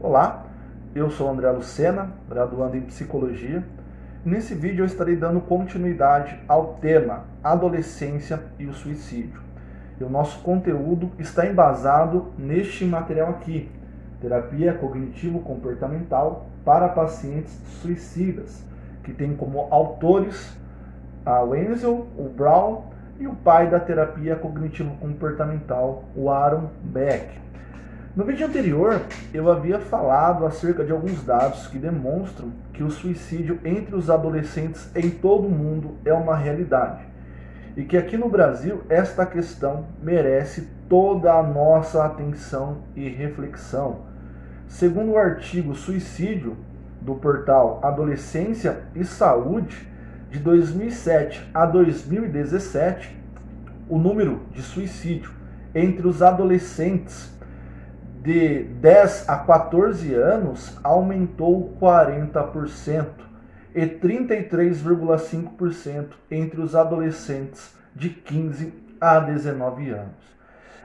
Olá, eu sou André Lucena, graduando em Psicologia. Nesse vídeo eu estarei dando continuidade ao tema Adolescência e o Suicídio. E o nosso conteúdo está embasado neste material aqui, Terapia Cognitivo-Comportamental para Pacientes Suicidas, que tem como autores a Wenzel, o Brown e o pai da terapia cognitivo-comportamental, o Aaron Beck. No vídeo anterior, eu havia falado acerca de alguns dados que demonstram que o suicídio entre os adolescentes em todo o mundo é uma realidade. E que aqui no Brasil, esta questão merece toda a nossa atenção e reflexão. Segundo o artigo Suicídio, do portal Adolescência e Saúde, de 2007 a 2017, o número de suicídio entre os adolescentes de 10 a 14 anos aumentou 40% e 33,5% entre os adolescentes de 15 a 19 anos.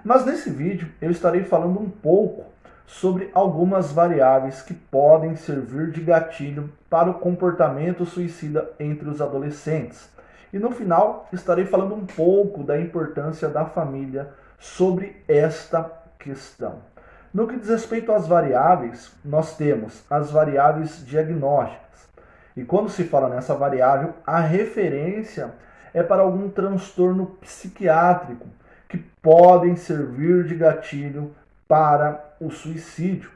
Mas nesse vídeo eu estarei falando um pouco sobre algumas variáveis que podem servir de gatilho para o comportamento suicida entre os adolescentes. E no final estarei falando um pouco da importância da família sobre esta questão. No que diz respeito às variáveis, nós temos as variáveis diagnósticas. E quando se fala nessa variável, a referência é para algum transtorno psiquiátrico que podem servir de gatilho para o suicídio.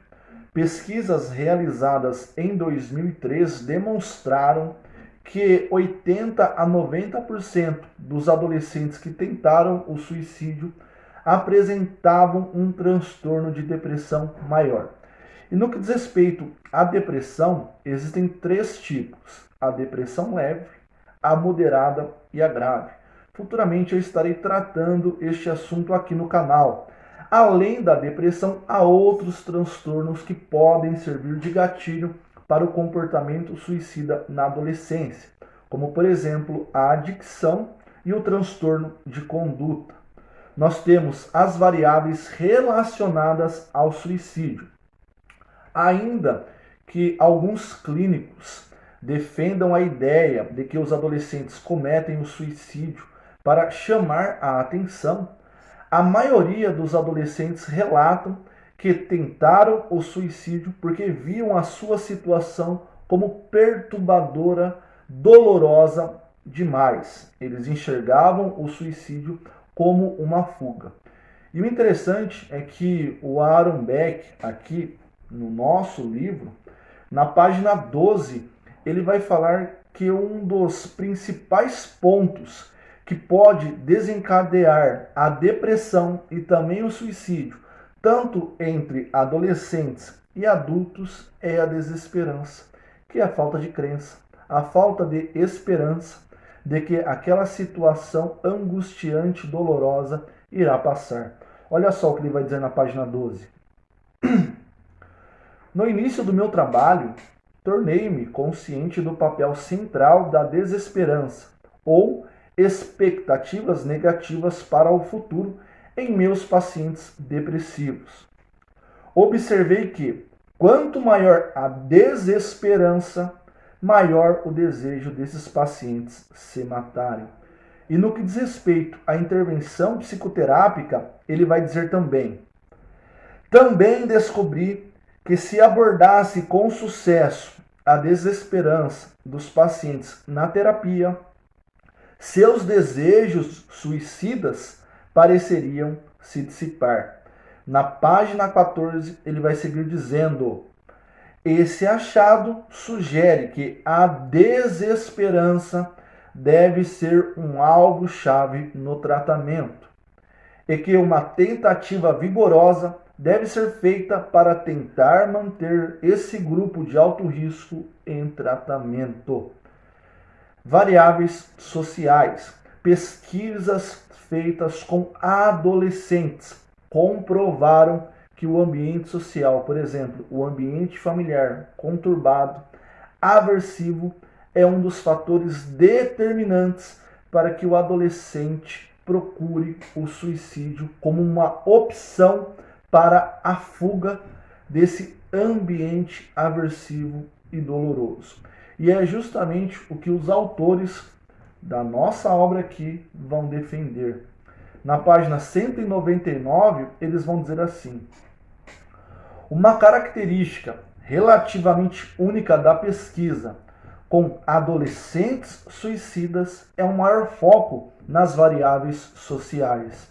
Pesquisas realizadas em 2003 demonstraram que 80 a 90% dos adolescentes que tentaram o suicídio apresentavam um transtorno de depressão maior. E no que diz respeito à depressão, existem três tipos: a depressão leve, a moderada e a grave. Futuramente eu estarei tratando este assunto aqui no canal. Além da depressão, há outros transtornos que podem servir de gatilho para o comportamento suicida na adolescência, como por exemplo a adicção e o transtorno de conduta. Nós temos as variáveis relacionadas ao suicídio. Ainda que alguns clínicos defendam a ideia de que os adolescentes cometem o suicídio para chamar a atenção, a maioria dos adolescentes relatam que tentaram o suicídio porque viam a sua situação como perturbadora, dolorosa demais. Eles enxergavam o suicídio como uma fuga. E o interessante é que o Aaron Beck, aqui no nosso livro, na página 12, ele vai falar que um dos principais pontos que pode desencadear a depressão e também o suicídio, tanto entre adolescentes e adultos, é a desesperança, que é a falta de crença, a falta de esperança de que aquela situação angustiante, dolorosa, irá passar. Olha só o que ele vai dizer na página 12. No início do meu trabalho, tornei-me consciente do papel central da desesperança ou expectativas negativas para o futuro em meus pacientes depressivos. Observei que, quanto maior a desesperança, maior o desejo desses pacientes se matarem. E no que diz respeito à intervenção psicoterápica, ele vai dizer também: também descobri que se abordasse com sucesso a desesperança dos pacientes na terapia, seus desejos suicidas pareceriam se dissipar. Na página 14, ele vai seguir dizendo: esse achado sugere que a desesperança deve ser um alvo-chave no tratamento e que uma tentativa vigorosa deve ser feita para tentar manter esse grupo de alto risco em tratamento. Variáveis sociais. Pesquisas feitas com adolescentes comprovaram que o ambiente social, por exemplo, o ambiente familiar conturbado, aversivo, é um dos fatores determinantes para que o adolescente procure o suicídio como uma opção para a fuga desse ambiente aversivo e doloroso. E é justamente o que os autores da nossa obra aqui vão defender. Na página 199, eles vão dizer assim: uma característica relativamente única da pesquisa com adolescentes suicidas é um maior foco nas variáveis sociais,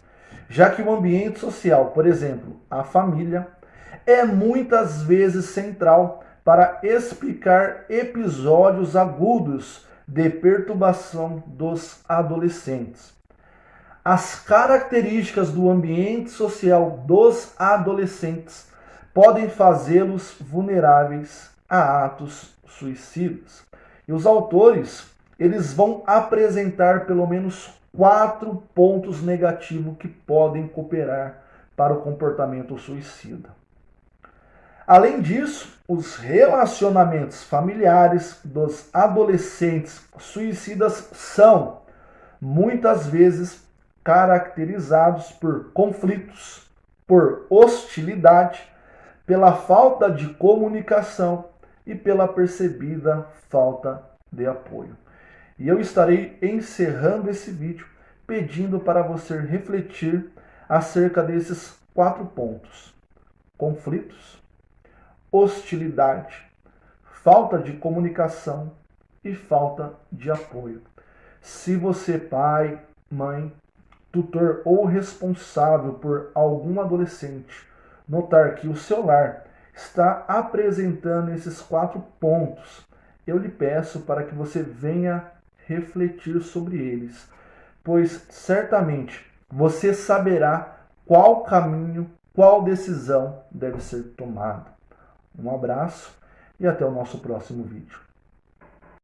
já que o ambiente social, por exemplo, a família, é muitas vezes central para explicar episódios agudos de perturbação dos adolescentes. As características do ambiente social dos adolescentes podem fazê-los vulneráveis a atos suicidas. E os autores, eles vão apresentar pelo menos 4 pontos negativos que podem cooperar para o comportamento suicida. Além disso, os relacionamentos familiares dos adolescentes suicidas são, muitas vezes, caracterizados por conflitos, por hostilidade, pela falta de comunicação e pela percebida falta de apoio. E eu estarei encerrando esse vídeo pedindo para você refletir acerca desses 4 pontos: conflitos, hostilidade, falta de comunicação e falta de apoio. Se você, pai, mãe, tutor ou responsável por algum adolescente, notar que o seu lar está apresentando esses 4 pontos, eu lhe peço para que você venha refletir sobre eles, pois certamente você saberá qual caminho, qual decisão deve ser tomada. Um abraço e até o nosso próximo vídeo.